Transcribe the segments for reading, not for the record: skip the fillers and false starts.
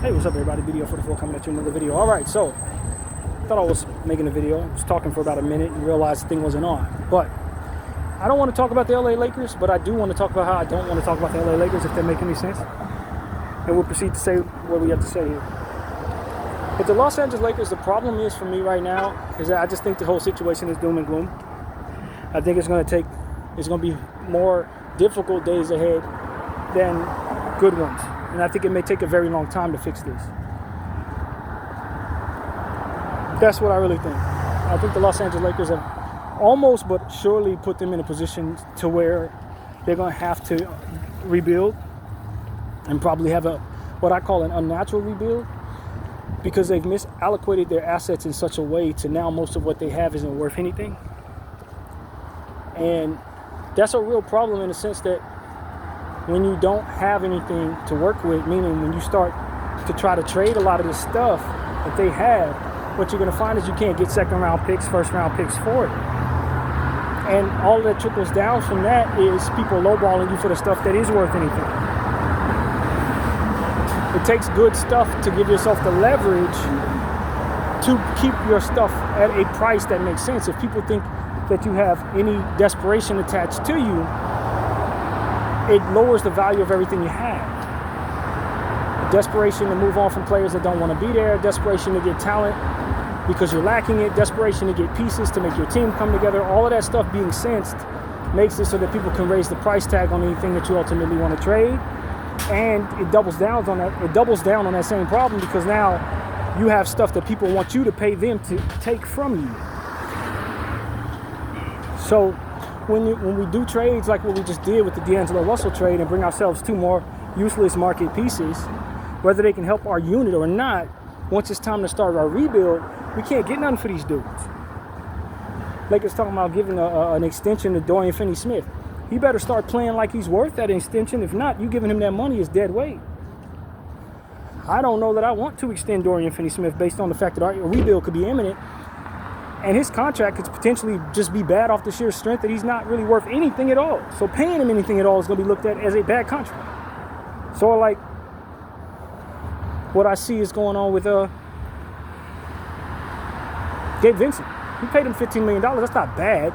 Hey, what's up everybody? Video 44 coming at you another video. Alright, so thought I was making a video. I was talking for about a minute and realized the thing wasn't on. But I don't want to talk about the LA Lakers, but I do want to talk about how I don't want to talk about the LA Lakers, if that makes any sense. And we'll proceed to say what we have to say here. But the Los Angeles Lakers, the problem is for me right now is that I just think the whole situation is doom and gloom. I think it's going to be more difficult days ahead than good ones. And I think it may take a very long time to fix this. That's what I really think. I think the Los Angeles Lakers have almost but surely put them in a position to where they're going to have to rebuild and probably have what I call an unnatural rebuild, because they've misallocated their assets in such a way to now most of what they have isn't worth anything. And that's a real problem in the sense that when you don't have anything to work with, meaning when you start to try to trade a lot of the stuff that they have, what you're going to find is you can't get second round picks, first round picks for it. And all that trickles down from that is people lowballing you for the stuff that is worth anything. It takes good stuff to give yourself the leverage to keep your stuff at a price that makes sense. If people think that you have any desperation attached to you, it lowers the value of everything you have. Desperation to move on from players that don't want to be there, desperation to get talent because you're lacking it, desperation to get pieces to make your team come together, all of that stuff being sensed makes it so that people can raise the price tag on anything that you ultimately want to trade. And it doubles down on that. It doubles down on that same problem because now you have stuff that people want you to pay them to take from you. So when we do trades like what we just did with the D'Angelo Russell trade and bring ourselves two more useless market pieces, whether they can help our unit or not, once it's time to start our rebuild, we can't get nothing for these dudes. Lakers talking about giving an extension to Dorian Finney-Smith. He better start playing like he's worth that extension. If not, you giving him that money is dead weight. I don't know that I want to extend Dorian Finney-Smith based on the fact that our rebuild could be imminent. And his contract could potentially just be bad off the sheer strength that he's not really worth anything at all. So paying him anything at all is going to be looked at as a bad contract. So like what I see is going on with Gabe Vincent. He paid him $15 million. That's not bad.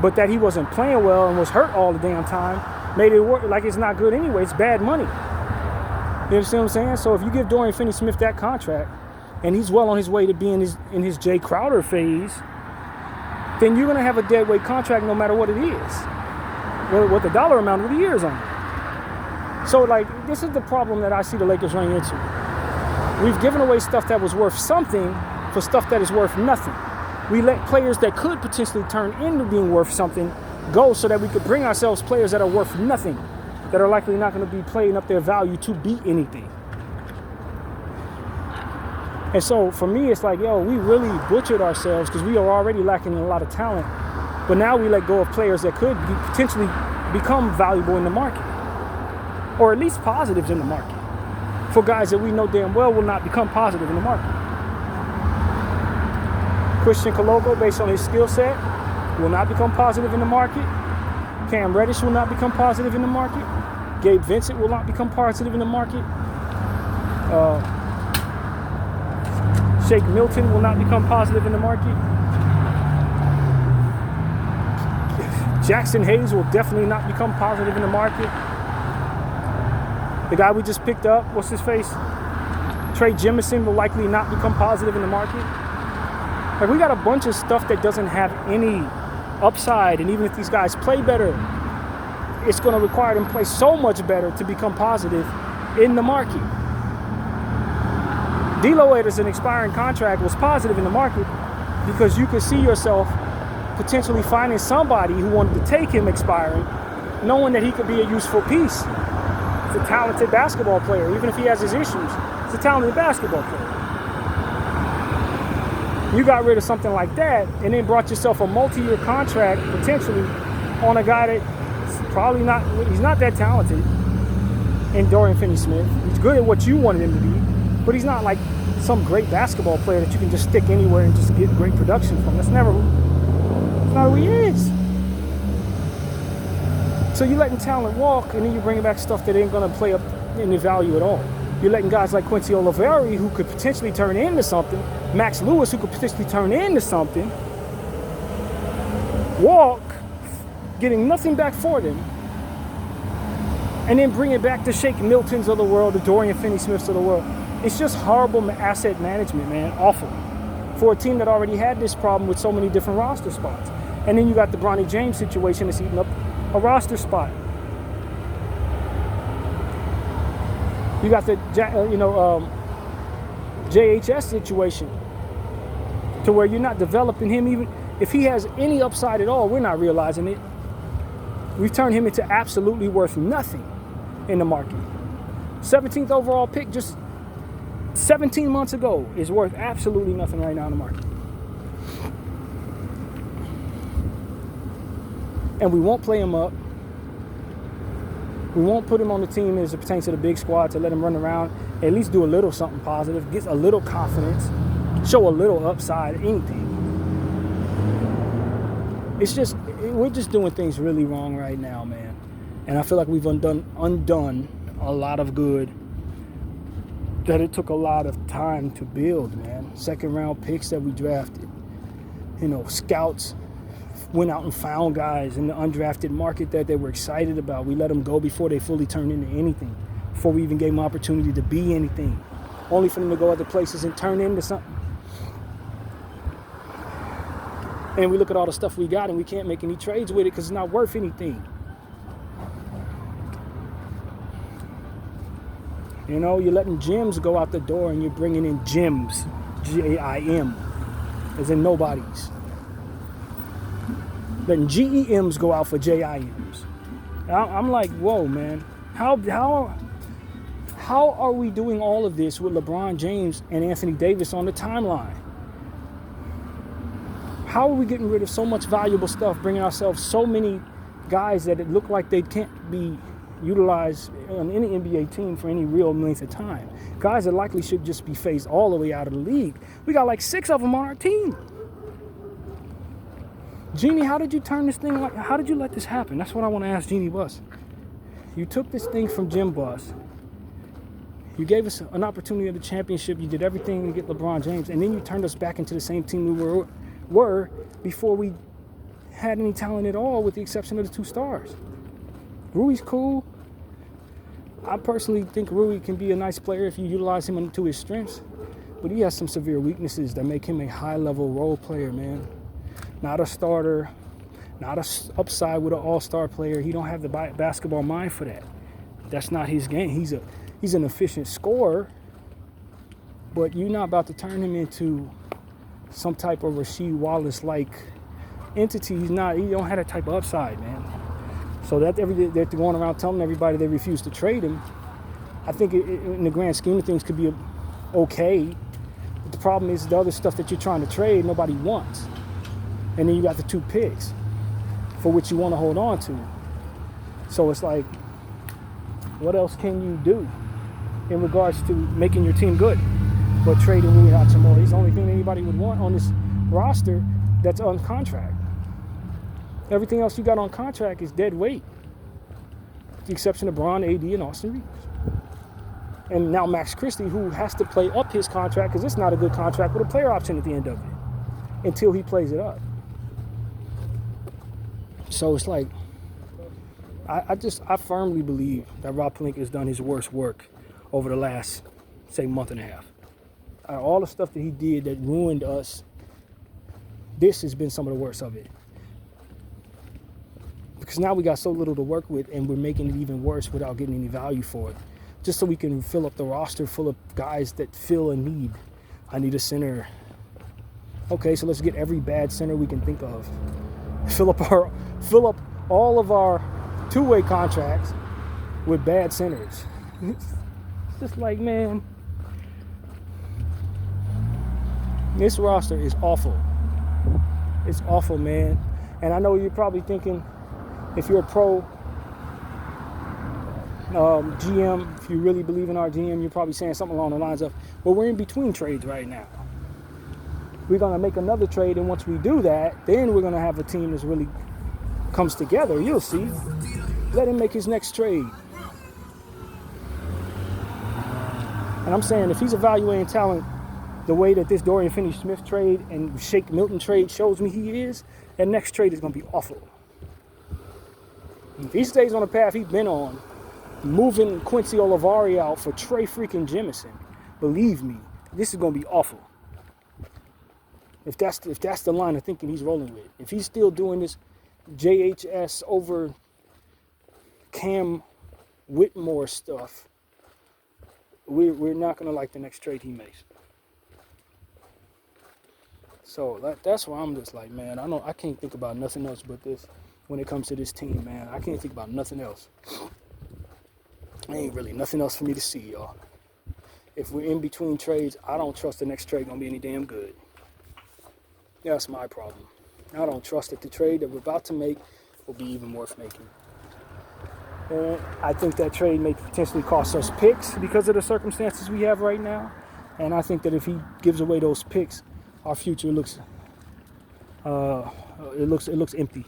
But that he wasn't playing well and was hurt all the damn time made it work like it's not good anyway. It's bad money. You understand what I'm saying? So if you give Dorian Finney-Smith that contract, and he's well on his way to being in his Jay Crowder phase, then you're going to have a dead weight contract no matter what it is, what the dollar amount of the year is on it. So, like, this is the problem that I see the Lakers running into. We've given away stuff that was worth something for stuff that is worth nothing. We let players that could potentially turn into being worth something go so that we could bring ourselves players that are worth nothing, that are likely not going to be playing up their value to be anything. And so for me, it's like, yo, we really butchered ourselves because we are already lacking in a lot of talent. But now we let go of players that could potentially become valuable in the market, or at least positives in the market, for guys that we know damn well will not become positive in the market. Christian Coloco, based on his skill set, will not become positive in the market. Cam Reddish will not become positive in the market. Gabe Vincent will not become positive in the market. Shake Milton will not become positive in the market. Jackson Hayes will definitely not become positive in the market. The guy we just picked up, what's his face? Trey Jemison will likely not become positive in the market. Like, we got a bunch of stuff that doesn't have any upside, and even if these guys play better, it's going to require them to play so much better to become positive in the market. D'Lo as an expiring contract was positive in the market because you could see yourself potentially finding somebody who wanted to take him expiring, knowing that he could be a useful piece. He's a talented basketball player, even if he has his issues. He's a talented basketball player. You got rid of something like that and then brought yourself a multi-year contract potentially on a guy that's probably not, he's not that talented in Dorian Finney-Smith. He's good at what you wanted him to be, but he's not like some great basketball player that you can just stick anywhere and just get great production from. That's not who he is. So you're letting talent walk, and then you're bringing back stuff that ain't going to play up any value at all. You're letting guys like Quincy Oliveri, who could potentially turn into something, Max Lewis, who could potentially turn into something, walk, getting nothing back for them, and then bring it back to Shake Miltons of the world, the Dorian Finney-Smiths of the world. It's just horrible asset management, man. Awful. For a team that already had this problem with so many different roster spots. And then you got the Bronny James situation that's eating up a roster spot. You got the JHS situation to where you're not developing him. Even if he has any upside at all, we're not realizing it. We've turned him into absolutely worth nothing in the market. 17th overall pick just 17 months ago is worth absolutely nothing right now in the market. And we won't play him up. We won't put him on the team as it pertains to the big squad to let him run around, at least do a little something positive, get a little confidence, show a little upside, anything. It's just, we're just doing things really wrong right now, man. And I feel like we've undone a lot of good that it took a lot of time to build, man. Second round picks that we drafted. Scouts went out and found guys in the undrafted market that they were excited about. We let them go before they fully turned into anything, before we even gave them opportunity to be anything, only for them to go other places and turn into something. And we look at all the stuff we got and we can't make any trades with it because it's not worth anything. You're letting gems go out the door and you're bringing in gems, G-A-I-M, as in nobodies. Letting GEMs go out for JIMs. I'm like, whoa, man. How are we doing all of this with LeBron James and Anthony Davis on the timeline? How are we getting rid of so much valuable stuff, bringing ourselves so many guys that it look like they can't be utilized on any NBA team for any real length of time? Guys that likely should just be phased all the way out of the league. We got like 6 of them on our team. Jeanie, how did you turn this thing how did you let this happen? That's what I want to ask Jeanie Buss. You took this thing from Jim Buss. You gave us an opportunity at the championship. You did everything to get LeBron James, and then you turned us back into the same team we were before we had any talent at all, with the exception of the 2 stars. Rui's cool. I personally think Rui can be a nice player if you utilize him to his strengths, but he has some severe weaknesses that make him a high-level role player, man. Not a starter, not a upside with an all-star player. He don't have the basketball mind for that. That's not his game. He's an efficient scorer, but you're not about to turn him into some type of Rasheed Wallace-like entity. He don't have that type of upside, man. So they're going around telling everybody they refuse to trade him. I think in the grand scheme of things could be okay. But the problem is the other stuff that you're trying to trade, nobody wants. And then you got the 2 picks for which you want to hold on to. So it's like, what else can you do in regards to making your team good? But trading Rui Hachimura. He's the only thing anybody would want on this roster that's on contract. Everything else you got on contract is dead weight, with the exception of Bron, AD, and Austin Reeves. And now Max Christie, who has to play up his contract because it's not a good contract with a player option at the end of it until he plays it up. So it's like, I firmly believe that Rob Pelinka has done his worst work over the last, say, month and a half. All the stuff that he did that ruined us, this has been some of the worst of it. Because now we got so little to work with and we're making it even worse without getting any value for it. Just so we can fill up the roster full of guys that fill a need. I need a center. Okay, so let's get every bad center we can think of. Fill up all of our two-way contracts with bad centers. It's just like, man, this roster is awful. It's awful, man. And I know you're probably thinking, if you're a pro GM, if you really believe in our GM, you're probably saying something along the lines of, well, we're in between trades right now. We're going to make another trade, and once we do that, then we're going to have a team that really comes together. You'll see. Let him make his next trade. And I'm saying if he's evaluating talent the way that this Dorian Finney-Smith trade and Shake Milton trade shows me he is, that next trade is going to be awful. If he stays on the path he's been on, moving Quincy Olivari out for Trey freaking Jemison, believe me, this is going to be awful. If that's the line of thinking he's rolling with. If he's still doing this JHS over Cam Whitmore stuff, we're not going to like the next trade he makes. So that's why I'm just like, man, I can't think about nothing else but this when it comes to this team, man. I can't think about nothing else. Ain't really nothing else for me to see, y'all. If we're in between trades, I don't trust the next trade gonna be any damn good. That's my problem. I don't trust that the trade that we're about to make will be even worth making. And I think that trade may potentially cost us picks because of the circumstances we have right now. And I think that if he gives away those picks, our future looks empty.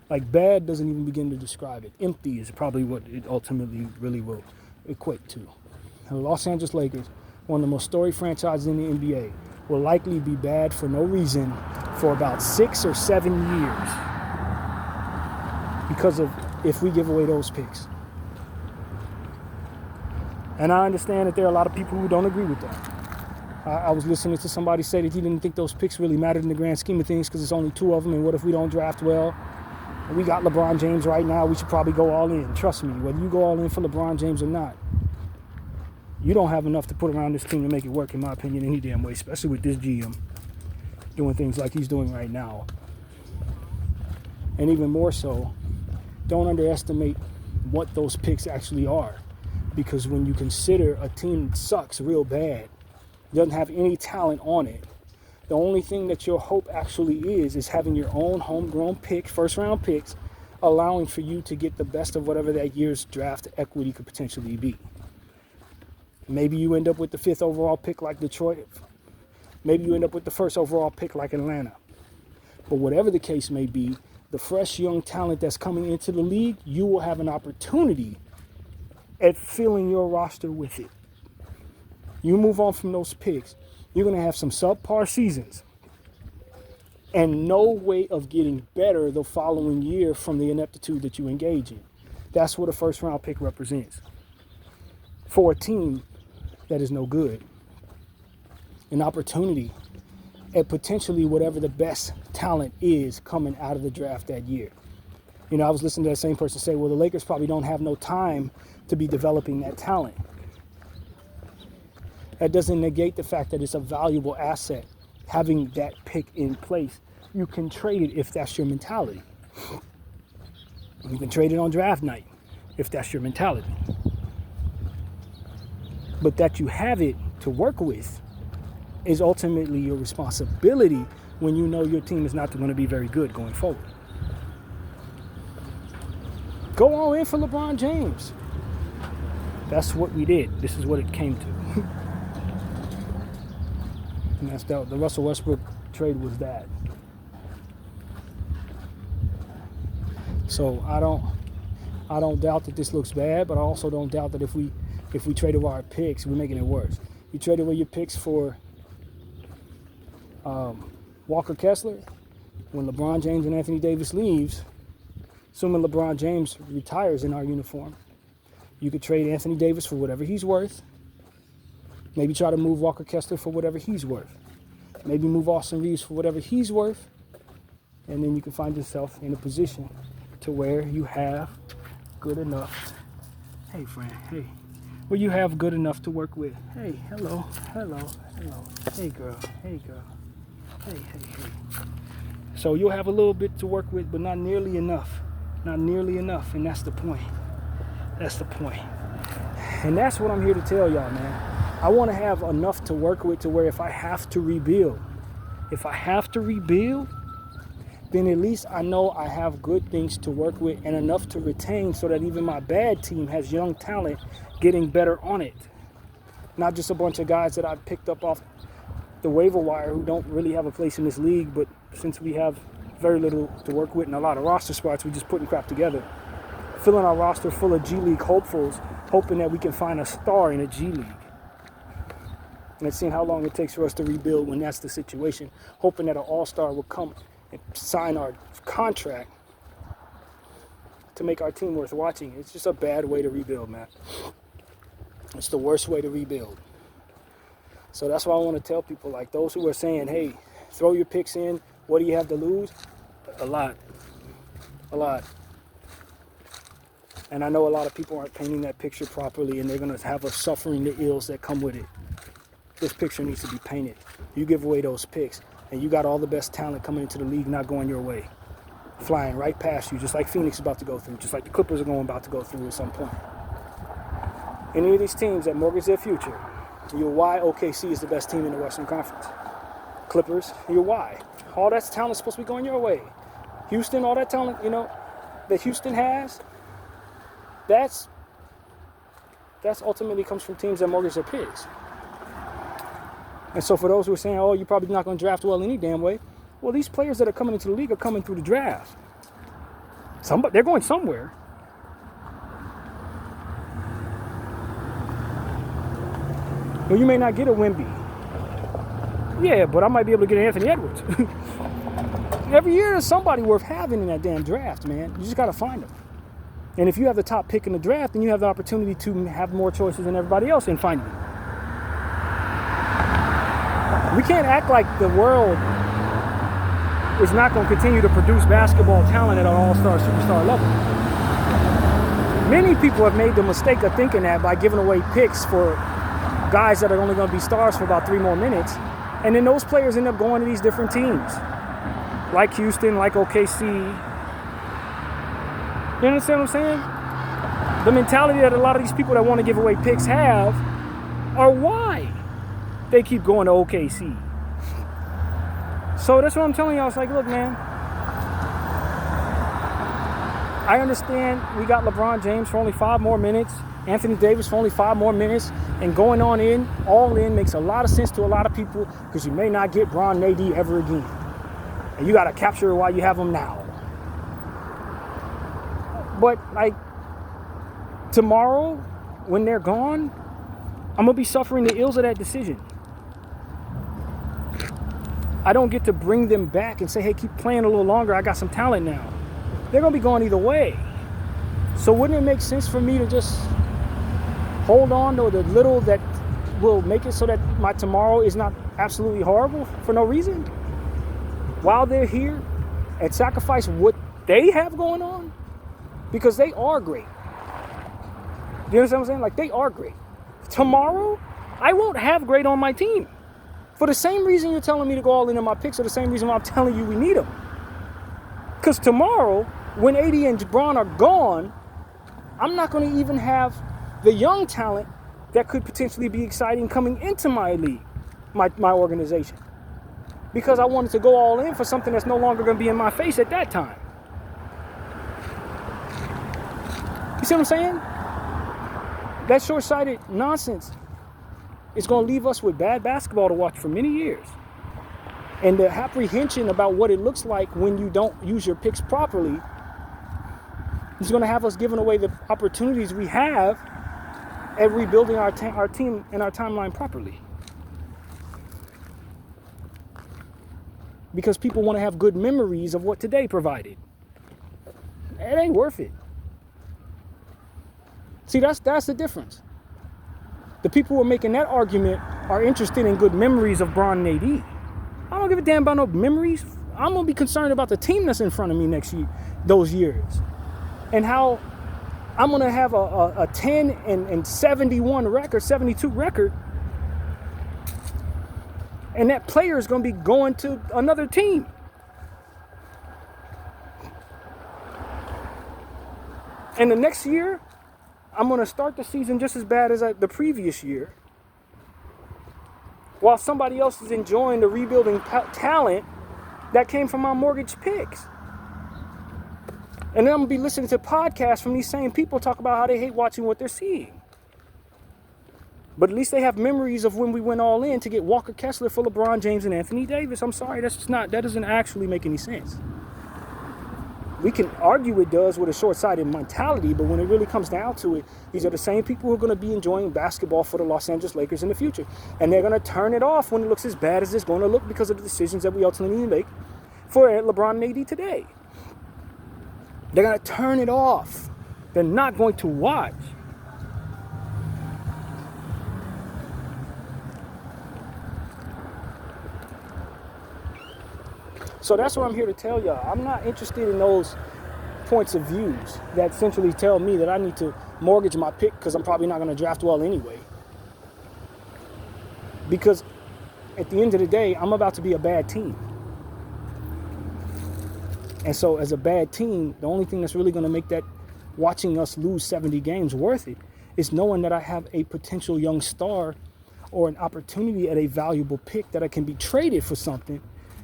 Like bad doesn't even begin to describe it. Empty is probably what it ultimately really will equate to. The Los Angeles Lakers, one of the most storied franchises in the NBA, will likely be bad for no reason for about 6 or 7 years because of if we give away those picks. And I understand that there are a lot of people who don't agree with that. I was listening to somebody say that he didn't think those picks really mattered in the grand scheme of things because it's only 2 of them, and what if we don't draft well? We got LeBron James right now. We should probably go all in. Trust me, whether you go all in for LeBron James or not, you don't have enough to put around this team to make it work, in my opinion, any damn way, especially with this GM doing things like he's doing right now. And even more so, don't underestimate what those picks actually are. Because when you consider a team that sucks real bad, doesn't have any talent on it, the only thing that your hope actually is having your own homegrown pick, first-round picks, allowing for you to get the best of whatever that year's draft equity could potentially be. Maybe you end up with the 5th overall pick like Detroit. Maybe you end up with the 1st overall pick like Atlanta. But whatever the case may be, the fresh young talent that's coming into the league, you will have an opportunity at filling your roster with it. You move on from those picks, you're going to have some subpar seasons and no way of getting better the following year from the ineptitude that you engage in. That's what a first-round pick represents for a team that is no good. An opportunity at potentially whatever the best talent is coming out of the draft that year. You know, I was listening to that same person say, well, the Lakers probably don't have no time to be developing that talent. That doesn't negate the fact that it's a valuable asset having that pick in place. You can trade it if that's your mentality. You can trade it on draft night if that's your mentality. But that you have it to work with is ultimately your responsibility when you know your team is not going to be very good going forward. Go all in for LeBron James. That's what we did. This is what it came to. And that's the Russell Westbrook trade was that. So I don't doubt that this looks bad, but I also don't doubt that if we trade away our picks, we're making it worse. You trade away your picks for Walker Kessler when LeBron James and Anthony Davis leaves, assuming LeBron James retires in our uniform. You could trade Anthony Davis for whatever he's worth. Maybe try to move Walker Kessler for whatever he's worth. Maybe move Austin Reeves for whatever he's worth. And then you can find yourself in a position to where you have good enough. Hey, friend. Hey. Where you have good enough to work with. Hey, hello. Hey, girl. Hey. So you'll have a little bit to work with, but not nearly enough. And that's the point. And that's what I'm here to tell y'all, man. I want to have enough to work with to where if I have to rebuild, then at least I know I have good things to work with and enough to retain so that even my bad team has young talent getting better on it. Not just a bunch of guys that I picked up off the waiver wire who don't really have a place in this league, but since we have very little to work with and a lot of roster spots, we're just putting crap together. Filling our roster full of G League hopefuls, hoping that we can find a star in a G League. and seeing how long it takes for us to rebuild when that's the situation, hoping that an all-star will come and sign our contract to make our team worth watching. It's just a bad way to rebuild, man. It's the worst way to rebuild. So that's why I want to tell people, like those who are saying, hey, throw your picks in, what do you have to lose? A lot. And I know a lot of people aren't painting that picture properly, and they're going to have us suffering the ills that come with it. This picture needs to be painted. You give away those picks, and you got all the best talent coming into the league not going your way, flying right past you, just like Phoenix is about to go through, just like the Clippers are about to go through at some point. Any of these teams that mortgage their future, you're why OKC is the best team in the Western Conference. Clippers, you're why. All that talent is supposed to be going your way. Houston, all that talent, that Houston has, that's ultimately comes from teams that mortgage their picks. And so for those who are saying, oh, you're probably not going to draft well any damn way, well, these players that are coming into the league are coming through the draft. They're going somewhere. Well, you may not get a Wemby. Yeah, but I might be able to get an Anthony Edwards. Every year there's somebody worth having in that damn draft, man. You just got to find them. And if you have the top pick in the draft, then you have the opportunity to have more choices than everybody else in finding them. We can't act like the world is not going to continue to produce basketball talent at an all-star, superstar level. Many people have made the mistake of thinking that by giving away picks for guys that are only going to be stars for about 3 more minutes. And then those players end up going to these different teams, like Houston, like OKC. You understand what I'm saying? The mentality that a lot of these people that want to give away picks have are why they keep going to OKC. So that's what I'm telling y'all. It's like, look, man, I understand we got LeBron James for only 5 more minutes, Anthony Davis for only 5 more minutes, and going all in makes a lot of sense to a lot of people because you may not get Bron and AD ever again. And you got to capture it while you have them now. But, like, tomorrow, when they're gone, I'm going to be suffering the ills of that decision. I don't get to bring them back and say, hey, keep playing a little longer. I got some talent now. They're going to be going either way. So wouldn't it make sense for me to just hold on to the little that will make it so that my tomorrow is not absolutely horrible for no reason? While they're here, and sacrifice what they have going on? Because they are great. Do you understand what I'm saying? Like, they are great. Tomorrow, I won't have great on my team. For the same reason you're telling me to go all in on my picks, or the same reason why I'm telling you we need them. Because tomorrow, when AD and Bron are gone, I'm not going to even have the young talent that could potentially be exciting coming into my league, my organization. Because I wanted to go all in for something that's no longer going to be in my face at that time. You see what I'm saying? That short-sighted nonsense is going to leave us with bad basketball to watch for many years. And the apprehension about what it looks like when you don't use your picks properly is going to have us giving away the opportunities we have at rebuilding our team and our timeline properly. Because people want to have good memories of what today provided. It ain't worth it. See, that's the difference. The people who are making that argument are interested in good memories of Bron and AD. I don't give a damn about no memories. I'm going to be concerned about the team that's in front of me next year, those years. And how I'm going to have a 10 and 71 record, 72 record. And that player is going to be going to another team. And the next year, I'm going to start the season just as bad as the previous year, while somebody else is enjoying the rebuilding talent that came from my mortgage picks. And then I'm going to be listening to podcasts from these same people talk about how they hate watching what they're seeing. But at least they have memories of when we went all in to get Walker Kessler for LeBron James and Anthony Davis. I'm sorry, that doesn't actually make any sense. We can argue it does with a short-sighted mentality, but when it really comes down to it, these are the same people who are going to be enjoying basketball for the Los Angeles Lakers in the future. And they're going to turn it off when it looks as bad as it's going to look because of the decisions that we ultimately make for LeBron and AD today. They're going to turn it off. They're not going to watch. So that's what I'm here to tell y'all. I'm not interested in those points of views that essentially tell me that I need to mortgage my pick because I'm probably not going to draft well anyway. Because at the end of the day, I'm about to be a bad team. And so as a bad team, the only thing that's really going to make that watching us lose 70 games worth it is knowing that I have a potential young star or an opportunity at a valuable pick that I can be traded for something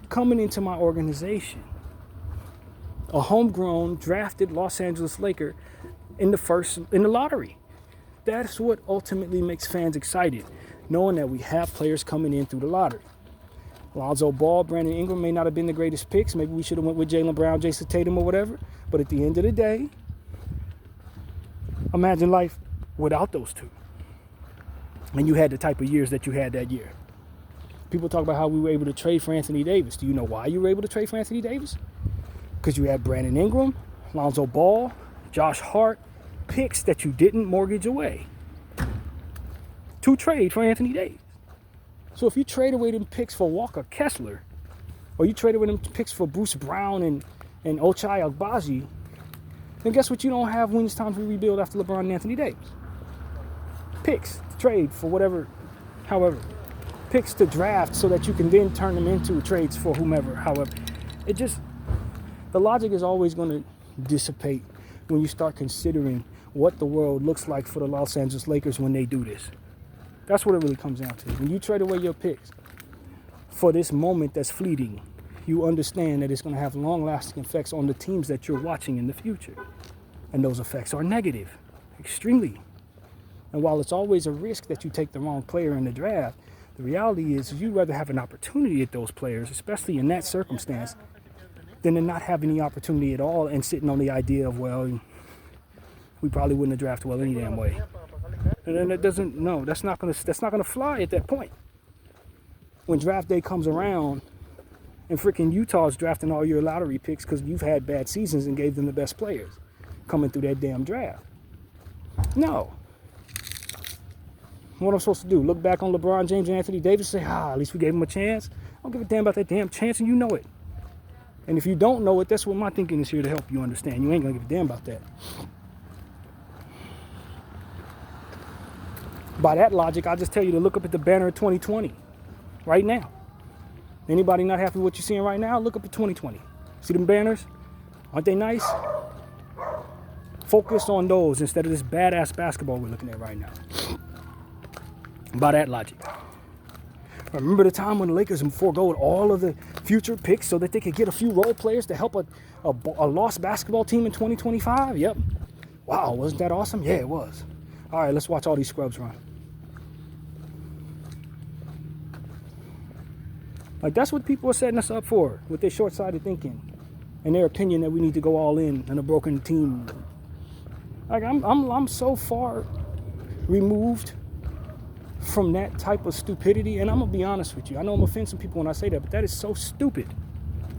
coming into my organization. A homegrown, drafted Los Angeles Laker in the lottery. That's what ultimately makes fans excited, knowing that we have players coming in through the lottery. Lonzo Ball, Brandon Ingram may not have been the greatest picks. Maybe we should have went with Jaylen Brown, Jason Tatum, or whatever. But at the end of the day, imagine life without those two. And you had the type of years that you had that year. People talk about how we were able to trade for Anthony Davis. Do you know why you were able to trade for Anthony Davis? Because you had Brandon Ingram, Lonzo Ball, Josh Hart, picks that you didn't mortgage away to trade for Anthony Davis. So if you trade away them picks for Walker Kessler, or you trade away them picks for Bruce Brown and Ochai Agbaji, then guess what you don't have when it's time to rebuild after LeBron and Anthony Davis? Picks to trade for whatever, however. Picks to draft so that you can then turn them into trades for whomever, however. The logic is always going to dissipate when you start considering what the world looks like for the Los Angeles Lakers when they do this. That's what it really comes down to. When you trade away your picks for this moment that's fleeting, you understand that it's going to have long-lasting effects on the teams that you're watching in the future. And those effects are negative, extremely. And while it's always a risk that you take the wrong player in the draft, the reality is you'd rather have an opportunity at those players, especially in that circumstance, than to not have any opportunity at all and sitting on the idea of, well, we probably wouldn't have drafted well any damn way. And then that's not gonna fly at that point. When draft day comes around and freaking Utah's drafting all your lottery picks because you've had bad seasons and gave them the best players coming through that damn draft. No. What I'm supposed to do? Look back on LeBron James and Anthony Davis and say, at least we gave him a chance. I don't give a damn about that damn chance, and you know it. And if you don't know it, that's what my thinking is here to help you understand. You ain't gonna give a damn about that. By that logic, I'll just tell you to look up at the banner of 2020 right now. Anybody not happy with what you're seeing right now? Look up at 2020. See them banners? Aren't they nice? Focus on those instead of this badass basketball we're looking at right now. By that logic. Remember the time when the Lakers forgoed all of the future picks so that they could get a few role players to help a lost basketball team in 2025? Yep. Wow, wasn't that awesome? Yeah, it was. All right, let's watch all these scrubs run. Like, that's what people are setting us up for with their short-sighted thinking and their opinion that we need to go all in a broken team. Like, I'm so far removed from that type of stupidity, and I'm gonna be honest with you. I know I'm offending some people when I say that, but that is so stupid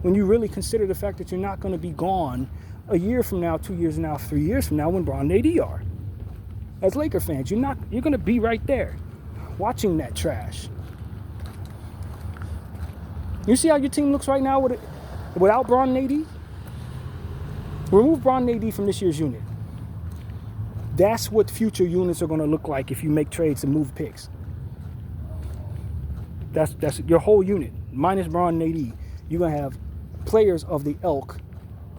when you really consider the fact that you're not gonna be gone a year from now, 2 years from now, 3 years from now when Bron and AD are. As Laker fans, you're gonna be right there watching that trash. You see how your team looks right now without Bron and AD? Remove Bron and AD from this year's unit. That's what future units are going to look like if you make trades and move picks. That's your whole unit, minus Bron and AD. You're going to have players of the ilk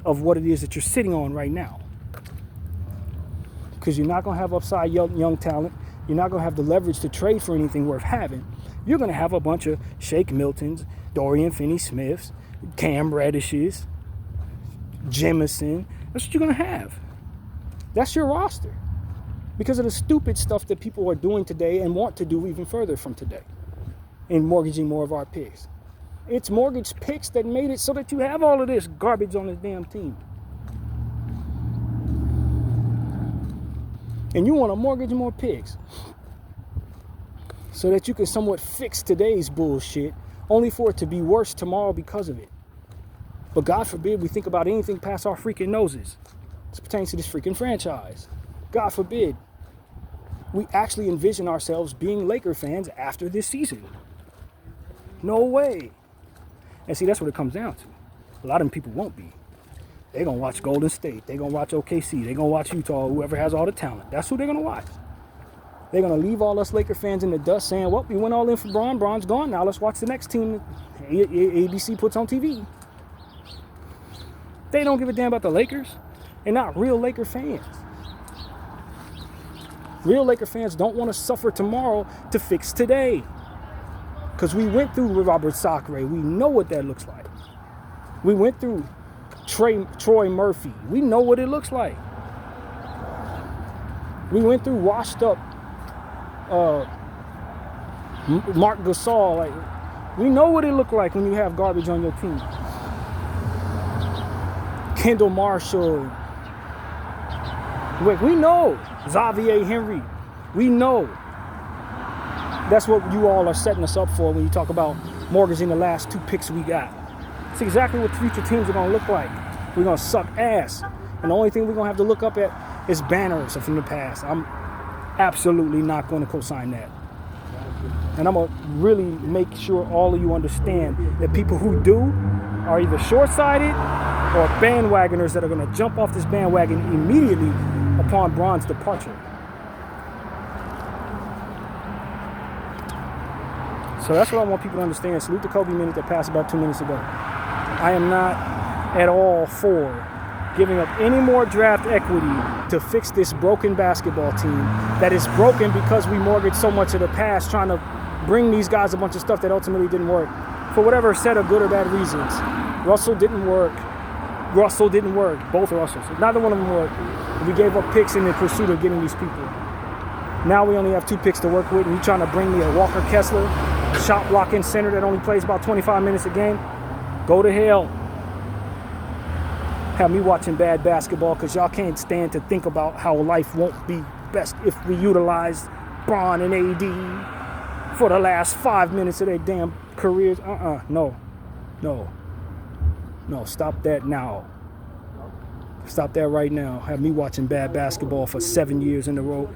of what it is that you're sitting on right now. Because you're not going to have upside young talent. You're not going to have the leverage to trade for anything worth having. You're going to have a bunch of Shake Miltons, Dorian Finney-Smiths, Cam Reddishes, Jemison. That's what you're going to have. That's your roster. Because of the stupid stuff that people are doing today and want to do even further from today in mortgaging more of our picks. It's mortgage picks that made it so that you have all of this garbage on this damn team. And you want to mortgage more picks so that you can somewhat fix today's bullshit, only for it to be worse tomorrow because of it. But God forbid we think about anything past our freaking noses. This pertains to this freaking franchise. God forbid we actually envision ourselves being Laker fans after this season. No way. And see, that's what it comes down to. A lot of them people won't be. They're going to watch Golden State. They're going to watch OKC. They're going to watch Utah, whoever has all the talent. That's who they're going to watch. They're going to leave all us Laker fans in the dust saying, well, we went all in for Bron. Bron's gone. Now let's watch the next team ABC puts on TV. They don't give a damn about the Lakers. They're not real Laker fans. Real Laker fans don't want to suffer tomorrow to fix today. Because we went through Robert Sacre. We know what that looks like. We went through Troy Murphy. We know what it looks like. We went through washed up Mark Gasol. Like, we know what it looked like when you have garbage on your team. Kendall Marshall. We know. Xavier Henry. We know. That's what you all are setting us up for when you talk about mortgaging the last 2 picks we got. It's exactly what future teams are going to look like. We're going to suck ass. And the only thing we're going to have to look up at is banners from the past. I'm absolutely not going to co-sign that. And I'm going to really make sure all of you understand that people who do are either short-sighted or bandwagoners that are going to jump off this bandwagon immediately upon Bron's departure. So that's what I want people to understand. Salute the Kobe minute that passed about 2 minutes ago. I am not at all for giving up any more draft equity to fix this broken basketball team that is broken because we mortgaged so much of the past trying to bring these guys a bunch of stuff that ultimately didn't work for whatever set of good or bad reasons. Russell didn't work. Both Russells. Neither one of them worked. We gave up picks in the pursuit of getting these people. Now we only have 2 picks to work with, and you're trying to bring me a Walker Kessler, shot blocking center that only plays about 25 minutes a game. Go to hell. Have me watching bad basketball because y'all can't stand to think about how life won't be best if we utilize Bron and AD for the last 5 minutes of their damn careers. No, stop that now. Stop that right now. Have me watching bad basketball for 7 years in a row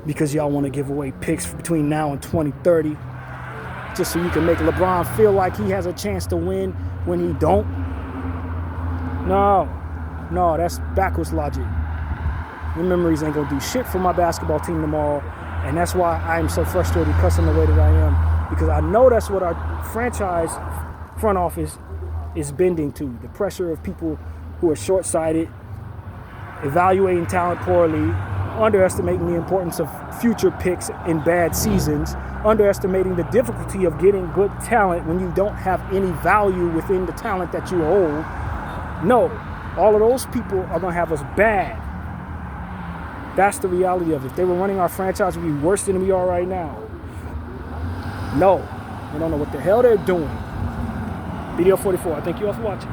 because y'all want to give away picks between now and 2030 just so you can make LeBron feel like he has a chance to win when he don't. No, that's backwards logic. Your memories ain't going to do shit for my basketball team tomorrow, and that's why I am so frustrated cussing the way that I am, because I know that's what our franchise front office is bending to, the pressure of people who are short-sighted, evaluating talent poorly, underestimating the importance of future picks in bad seasons, underestimating the difficulty of getting good talent when you don't have any value within the talent that you hold. No, all of those people are going to have us bad. That's the reality of it. If they were running our franchise, we'd be worse than we are right now. No, they don't know what the hell they're doing. Video 44, I thank you all for watching.